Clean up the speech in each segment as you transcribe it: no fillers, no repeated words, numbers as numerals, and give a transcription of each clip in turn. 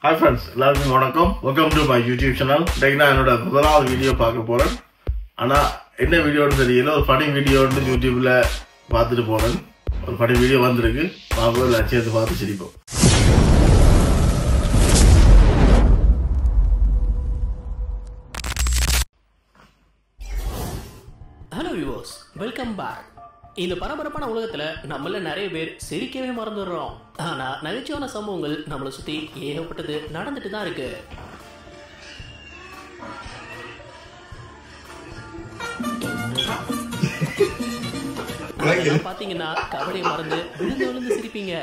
Hi friends, எல்லாருக்கும் வணக்கம். Welcome to my YouTube channel. இன்னைக்கு நான் என்னோட முதலாவது வீடியோ பார்க்க போறேன். ஆனா என்ன வீடியோன்னு தெரியல, ஒரு ஃபனி வீடியோன்னு YouTubeல பார்த்துட்டு போறேன். ஒரு ஃபனி வீடியோ வந்திருக்கு. வாங்க எல்லாம் சேர்த்து பார்த்து சிரிப்போம். Hello viewers, welcome back. இந்த பரபரப்பான உலகத்துல நம்மள நிறைய பேர் சிரிக்கவே மறந்துடுறோம். ஆனா நகைச்சுவையான சம்பவங்கள் நம்மளை சுத்தி ஏகப்பட்டது நடந்துட்டு தான் இருக்கு. பாத்தீங்கன்னா கபடி மறந்து விழுந்து சிரிப்பீங்க.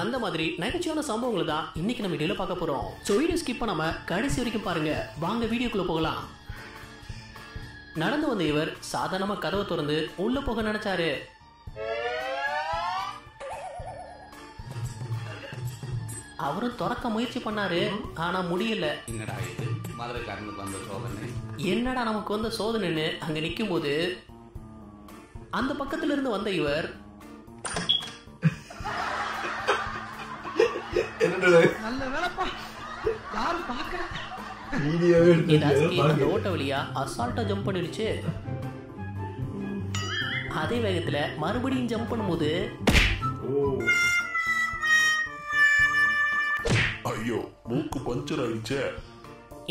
அந்த மாதிரி நகைச்சுவையான சம்பவங்களை தான் இன்னைக்கு நம்ம வீடியோல பார்க்க போறோம். ஸோ வீடியோ ஸ்கிப் பண்ணாம கடைசி வரைக்கும் பாருங்க. வாங்க வீடியோக்குள்ள போகலாம். நடந்து வந்த இவர் சாதாரணமா கதவை திறந்து உள்ள போக நினைச்சாரு. அவரும் திறக்க முயற்சி பண்ணாரு, ஆனா முடியல. என்னடா நமக்கு வந்த சோதனைன்னு அங்க நிக்கும் போது அந்த பக்கத்துல இருந்து வந்த இவர் அந்த ஓட்ட வழியா அசால்ட்டா ஜம்ப் பண்ணிடுச்சு. அதே வேகத்துல மறுபடியும் ஜம்ப் பண்ணும்போது ஐயோ மூக்கு பஞ்சர் ஆயிடுச்சே.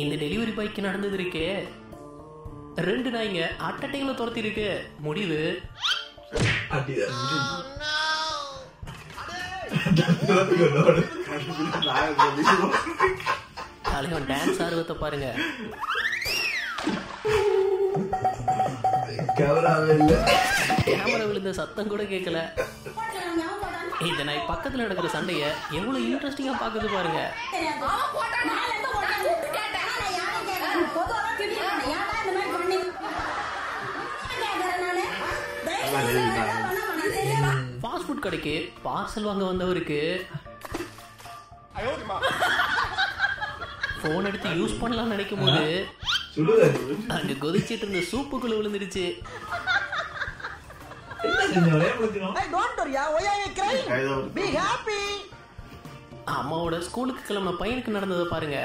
இந்த டெலிவரி பாய்க்கு நடந்தது இருக்கே, 2 நாய்ங்க அட்டட்டைகளை துரத்தி இருக்கு. முடிவு தலைவன் டான்ஸ் ஆர்வத்தை பாருங்க. கேமரா விழுந்த சத்தம் கூட கேட்கல. இந்த நாய் பக்கத்துல நடக்கிற சண்டைய எவ்வளவு இன்ட்ரெஸ்டிங்கா பாக்குது பாருங்க. ஃபாஸ்ட் ஃபுட் கடைக்கு பார்சல் வாங்க வந்தவருக்கு போன் எடுத்து யூஸ் பண்ணலாம் நினைக்கும் போது அங்க கொதிச்சிட்டு இருந்த சூப்புக்குள்ள விழுந்துருச்சு. அம்மாவோட ஸ்கூலுக்கு கிளம்பின பையனுக்கு நடந்ததை பாருங்க.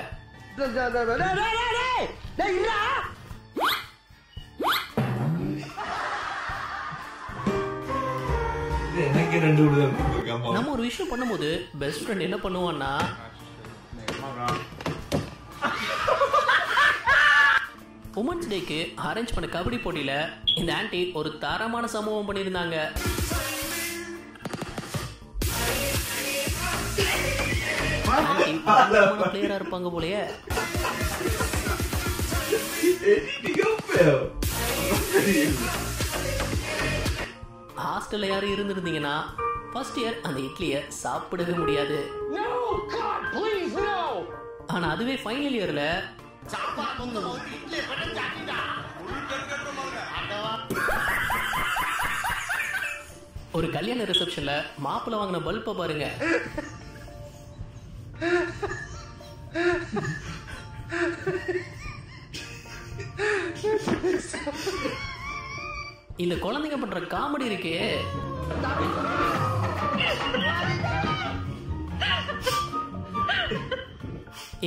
நம்ம ஒரு விஷயம் பண்ணும்போது பெஸ்ட் ஃப்ரெண்ட் என்ன பண்ணுவான்னா, உமன்ஸ் டேக்கு அரேஞ்ச் பண்ண கபடி போட்டியில இந்த ஆன்டி ஒரு தரமான சம்பவம் பண்ணியிருந்தாங்க. பிளேயரா இருப்பாங்க போலயே. ஹாஸ்டல்ல யாரும் இருந்திருந்தீங்கன்னா ஃபர்ஸ்ட் இயர் அந்த இட்லியை சாப்பிடவே முடியாது. ஆனா அதுவே ஃபைனல் இயர்ல ஒரு கல்யாண ரிசப்ஷன்ல மாப்பிள்ளை வாங்கின பல்ப பாருங்க. இந்த குழந்தைங்க பண்ற காமெடி இருக்கே,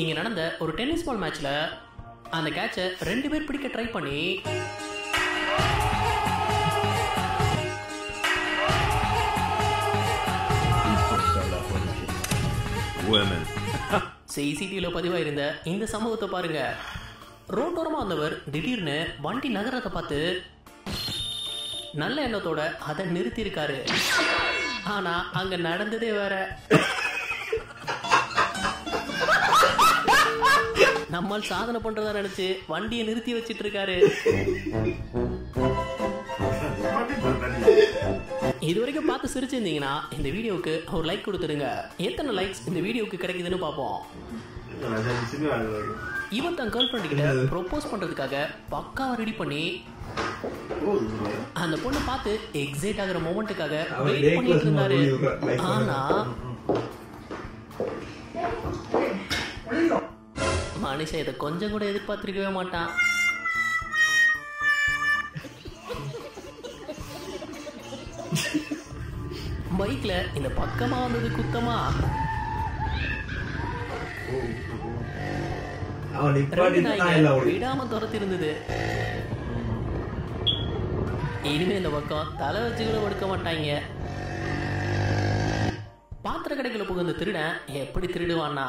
இங்க நடந்த ஒரு டென்னிஸ் பால் மேட்ச்ல அந்த கேட்சை 2 பேர் பிடிக்க ட்ரை பண்ணி சிசிடிவில பதிவாயிருந்த இந்த சம்பவத்தை பாருங்க. ரோட்டோரமா வந்தவர் திடீர்னு வண்டி நகரத்தை பார்த்து நல்ல எண்ணத்தோட அதை நிறுத்தி இருக்காரு. ஆனா அங்க நடந்ததே வேற. நம்மால் சாதனை பண்றதா நினைச்சு வண்டியை நிறுத்தி வச்சிட்டு இருக்காரு. இதுவரைக்கும் பார்த்து சிரிச்சிருந்தீங்கன்னா இந்த வீடியோவுக்கு ஒரு லைக் கொடுத்துருங்க. எத்தனை லைக்ஸ் இந்த வீடியோவுக்கு கிடைக்குதுன்னு பார்ப்போம். இவன் தன் கேர்ள் ஃப்ரெண்ட் கிட்ட ப்ரொபோஸ் பண்றதுக்காக பக்காவா ரெடி பண்ணி அந்த பொண்ணை பார்த்து எக்ஸைட் ஆகிற மொமெண்ட்டுக்காக வெயிட் பண்ணிட்டு இருந்தாரு. ஆனா மனுஷன் இதை கொஞ்சம் கூட எதிர்பார்த்திருக்கவே மாட்டான். பைக்ல இந்த பக்கமா வந்தது குத்தமா? விடாம துரத்தி இருந்தது. இனிமே இந்த பக்கம் தலை வச்சு கூட கொடுக்க மாட்டாங்க. பாத்திர கடைக்குள்ள புகுந்த திருடன் எப்படி திருடுவான்னா,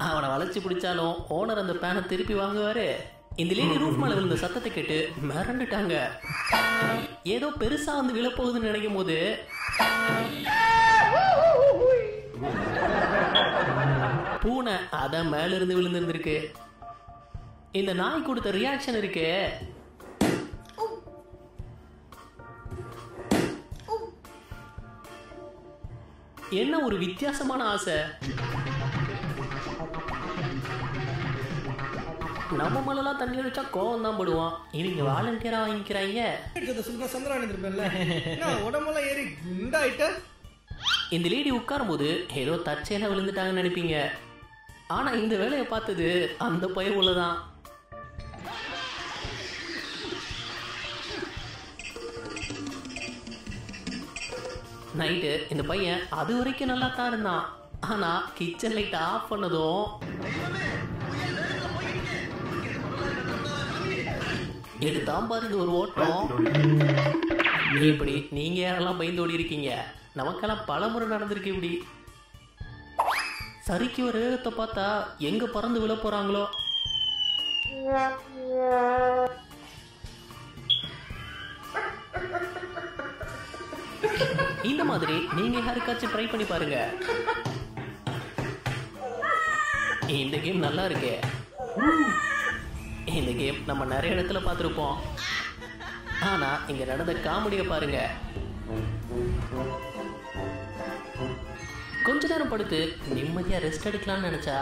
அவனை வளைச்சு பிடிச்சாலும் ஓனர் அந்த பேனை திருப்பி வாங்குவாரு. இந்த லேடி ரூஃப் மேல விழுந்த சத்தத்தை கேட்டு மிரண்டுட்டாங்க. ஏதோ பெருசா வந்து விழப்போகுதுன்னு நினைக்கும் போது பூனை அத மேல இருந்து விழுந்திருந்திருக்கு. இந்த நாய் கொடுத்த ரியாக்ஷன் இருக்கு, என்ன ஒரு வித்தியாசமான ஆசை. நம்ம மேலாம் தண்ணி அடிச்சா கோவம் தான் படுவோம். இவங்க வாலண்டியரா வாங்கிக்கிறாங்க. இந்த லேடி உட்காரும் போது ஏதோ தற்செயலா விழுந்துட்டாங்கன்னு நினைப்பீங்க. ஆனா இந்த வேலையை பார்த்தது அந்த பையன் உள்ளதான். நைட்டு இந்த பையன் அது வரைக்கும் நல்லா தான் இருந்தான். ஆனா கிச்சன் லைட் ஆஃப் பண்ணதும் எடுத்தான் பாருங்க ஒரு ஓட்டம். இப்படி நீங்க யாரெல்லாம் பயந்து ஓடி இருக்கீங்க? நமக்கெல்லாம் பல முறை நடந்திருக்கு இப்படி. சரிக்கு ஒரு வேகத்தை பார்த்தா எங்க பறந்து விழ போறாங்களோ. இந்த மாதிரி நீங்க யாருக்காச்சும் ட்ரை பண்ணி பாருங்க. இந்த கேம் நல்லா இருக்கு. இந்த கேம் நம்ம நிறைய இடத்துல பார்த்துருப்போம். ஆனா இங்க நடந்த காமெடியை பாருங்க. கொஞ்ச நேரம் படுத்து நிம்மதியா ரெஸ்ட் எடுக்கலாம்னு நினைச்சா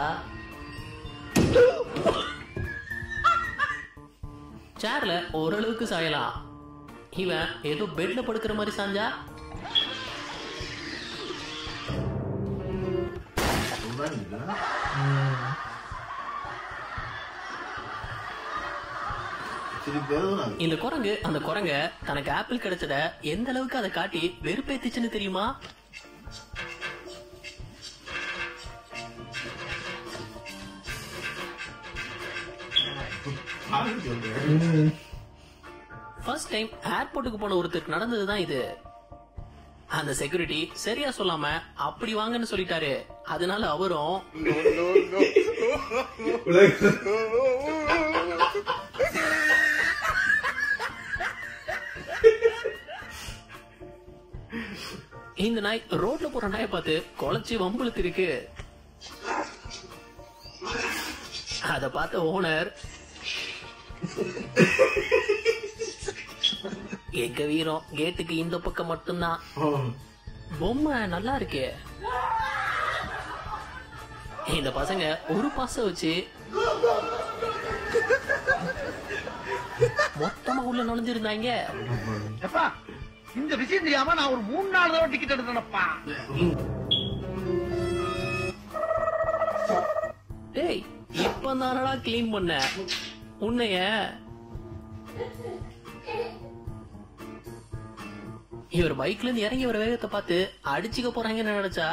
சேர்ல ஓரளவுக்கு சாயலாம். இவன் ஏதோ பெட்ல படுக்கிற மாதிரி சாஞ்சா இந்த குரங்கு அந்த குரங்க தனக்கு ஆப்பிள் கிடைச்சத எந்த அளவுக்கு அதை காட்டி வெறுப்பேத்துச்சுன்னு தெரியுமா? ஃபர்ஸ்ட் டைம் ஏர்போர்ட்டுக்கு போன ஒருத்தருக்கு நடந்ததுதான் இது. அந்த செக்யூரிட்டி சரியா சொல்லாம அப்படி வாங்கன்னு சொல்லிட்டாரு. அதனால அவரும் இந்த நாய் ரோட்ல போற நாயை பார்த்து குலைச்சி வம்புழுத்து இருக்கு. அத பார்த்த ஓனர் எங்க வீரம் கேட்டுக்கு இந்த பக்கம் மட்டும்தான். பொம்மை நல்லா இருக்கு. இந்த பசங்க ஒரு பாச வச்சு மொத்தமா உள்ள நுழைஞ்சிருந்தாங்க. இந்த விஷயம் தெரியாம நான் ஒரு 3-4 தடவை டிக்கெட் எடுத்தேனப்பா. டேய் இப்ப தானடா கிளீன் பண்ண உன்னைய. இவர் பைக்ல இருந்து இறங்கி வர வேகத்தை பார்த்து அடிச்சுக்க போறாங்கன்னு நினைச்சா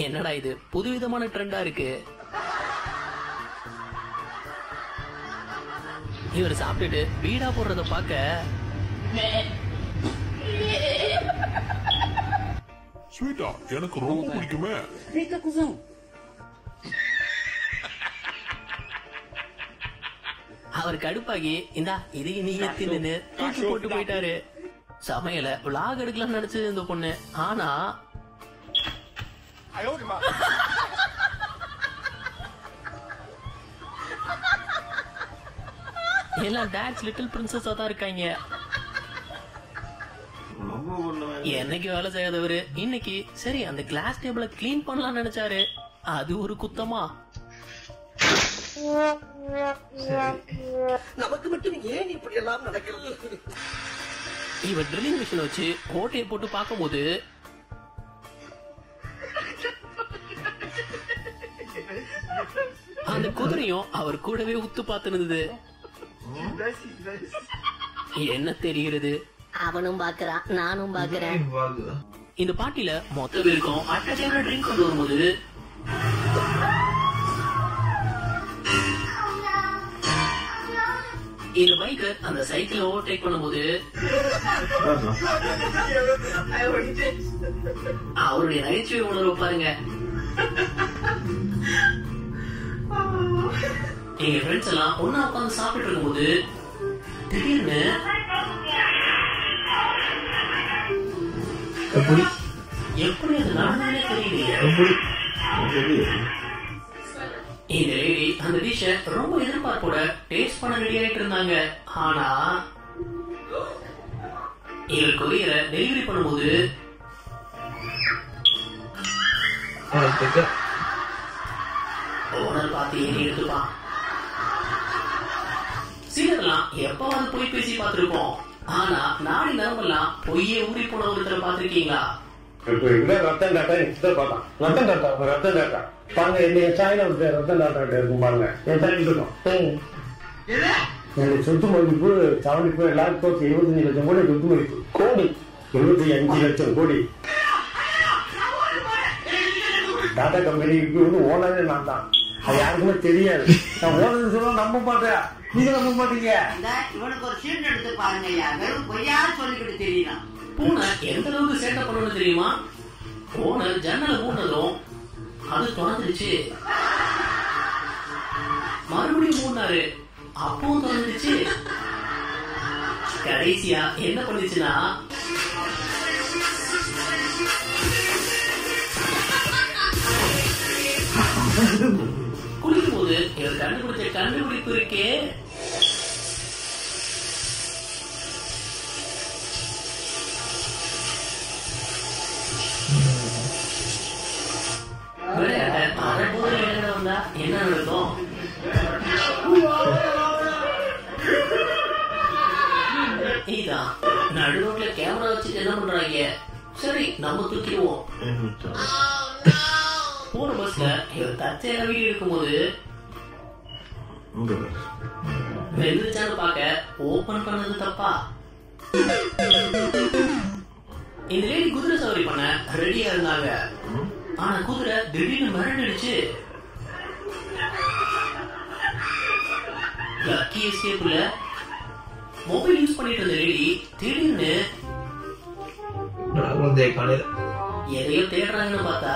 என்னடா இது புதுவிதமான ட்ரெண்டா இருக்கு. இவர் சாப்பிட்டுட்டு வீடா போடுறத பார்க்க ஸ்வீட்டா எனக்கு ரொம்ப பிடிக்குமே. அவர் கடுப்பாகி இந்தா இது நீ தின்னு தூக்கி போட்டு போயிட்டாரு. சமையல விளாக் எடுக்கலாம்னு நினைச்சது இந்த பொண்ணு. ஆனா எல்லாம் டான்ஸ் லிட்டில் பிரின்சஸா தான் இருக்காங்க. என்னைக்கு வேலை செய்யாதவரு இன்னைக்கு சரி அந்த கிளாஸ் டேபிள கிளீன் பண்ணலாம்னு நினைச்சாரு. அது ஒரு குத்தமா? நமக்கு மட்டும் ஏன் இப்படி எல்லாம் நடக்கிறது? இவர் ட்ரில்லிங் மிஷின் வச்சு கோட்டையை போட்டு பார்க்கும் போது அந்த குதிரையும் அவர் கூடவே உத்து பார்த்துருந்தது. என்ன தெரிகிறது? அவனும் பாக்குறான், நானும் பாக்குறேன். இந்த பாட்டில மொத்த பேருக்கும் அட்டகையான ட்ரிங்க் கொண்டு வரும்போது இந்த பைக்கர் அந்த சைக்கிள் ஓவர்டேக் பண்ணும்போது அவருடைய நகைச்சுவை உணர்வு பாருங்க. எங்க ஃப்ரெண்ட்ஸ் எல்லாம் ஒன்னா உட்காந்து சாப்பிட்டு இருக்கும்போது திடீர்னு எப்படி அது நடந்ததுன்னே தெரியலையே. இந்த லேடி அந்த டிஷ்ஷ ரொம்ப எதிர்பார்ப்போட டேஸ்ட் பண்ண ரெடி ஆயிட்டு இருந்தாங்க. ஆனா எங்க கொரியரை டெலிவரி பண்ணும்போது ஓனர் பார்த்து ஏறி எடுத்துப்பான். சிலர்லாம் எப்பவாவது போய் பேசி பார்த்திருப்போம். ஆனா நாடி நரம்பெல்லாம் பொய்யே ஊறி போன ஒருத்தரை பார்த்திருக்கீங்களா? ரத்தன் டாட்டா பாருங்க, என் சாயில ரத்தன் டாட்டா இருக்கும் பாருங்க, என் சாயில் இருக்கும். என்னுடைய சொத்து மதிப்பு 75 lakh 25 லட்சம் கோடி சொத்து மதிப்பு. கோடி 25 லட்சம் கோடி. டாடா கம்பெனிக்கு வந்து ஓனரே நான் தான். அது யாருக்குமே தெரியாது. நான் ஓனர் சொல்ல நம்ப மாட்டேன், நீங்க நம்ப மாட்டீங்க. இவனுக்கு ஒரு சீட் எடுத்து பாருங்க, வெறும் பொய்யா சொல்லிக்கிட்டு தெரியலாம். பூனை எந்த அளவுக்கு சேட்டை பண்ணணும்னு தெரியுமா? ஓனர் ஜன்னலை மூடினதும் அது திறந்துருச்சு. மறுபடியும் மூடினாரு, அப்பவும் திறந்துச்சு. கடைசியா என்ன பண்ணுச்சுன்னா குளிக்கும் போது இவர் கண்டுபிடிச்ச கண்டுபிடிப்பு இருக்கே, விளையாட்ட அரை போது விளையாட வந்தா என்ன நடக்கும்? இதான் நடு ரோட்ல கேமரா வச்சுட்டு என்ன பண்றாங்க? சரி நம்ம தூக்கிடுவோம். போன பஸ்ல இவர் தச்சையில வீடியோ எடுக்கும்போது வெந்துச்சான்னு பாக்க ஓபன் பண்ணது தப்பா? இந்த லேடி குதிரை சவாரி பண்ண ரெடியா இருந்தாங்க. ஆனா குதிரை திடீர்னு மிரண்டுடுச்சு. லக்கி எஸ்கேப்ல மொபைல் யூஸ் பண்ணிட்டு இருந்த லேடி திடீர்னு எதையோ தேடுறாங்கன்னு பார்த்தா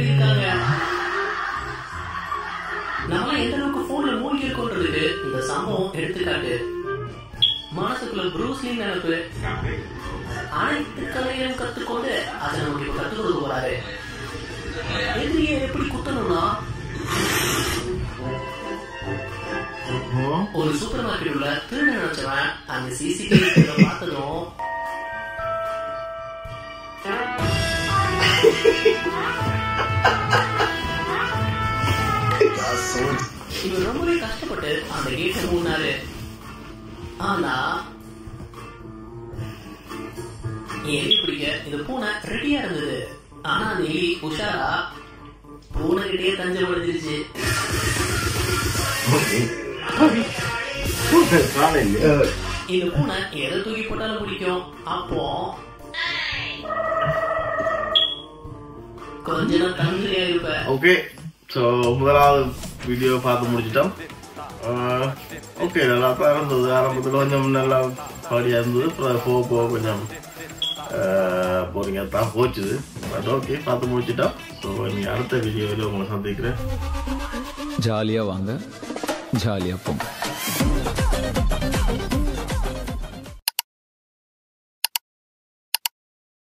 இருக்காங்க. நம்ம எந்த அளவுக்கு போன்ல மூழ்கி இருக்கோன்றதுக்கு இந்த சம்பவம் எடுத்துக்காட்டு. மனசுக்குள்ள ப்ரூஸ்லி நினைப்பு. அனைத்து கலைகளையும் கத்துக்கொண்டு அதை நமக்கு இப்ப கத்துக் கொடுக்க போறாரு. எதிரியை எப்படி குத்தணும்னா, ஒரு சூப்பர் மார்க்கெட் உள்ள திருட நினைச்சவன் அந்த சிசிடிவி பார்த்ததும் இவர் ரொம்பவே கஷ்டப்பட்டு அந்த கேட்டை மூடினாரு. ஆனா எலி பிடிக்க இந்த பூனை ரெடியா இருந்தது. ஆனா அந்த எலி உஷாரா பூனை கிட்டே தஞ்சம் அடைஞ்சிருச்சு. இந்த பூனை எதை தூக்கி போட்டாலும் பிடிக்கும். அப்போ கொஞ்ச நாள் தந்திரியா இருப்ப. ஓகே, ஸோ முதலாவது வீடியோ பார்த்து முடிச்சிட்டோம். ஓகே, நல்லா தான் இருந்தது. ஆரம்பத்தில் கொஞ்சம் நல்லா பாடியாக இருந்தது. அப்புறம் போக போக கொஞ்சம் போறீங்க தான் போச்சுது. பட் ஓகே, பார்த்து முடிச்சிட்டோம். ஸோ நீங்கள் அடுத்த வீடியோவில் உங்களை சந்திக்கிறேன். ஜாலியாக வாங்க, ஜாலியாக போங்க.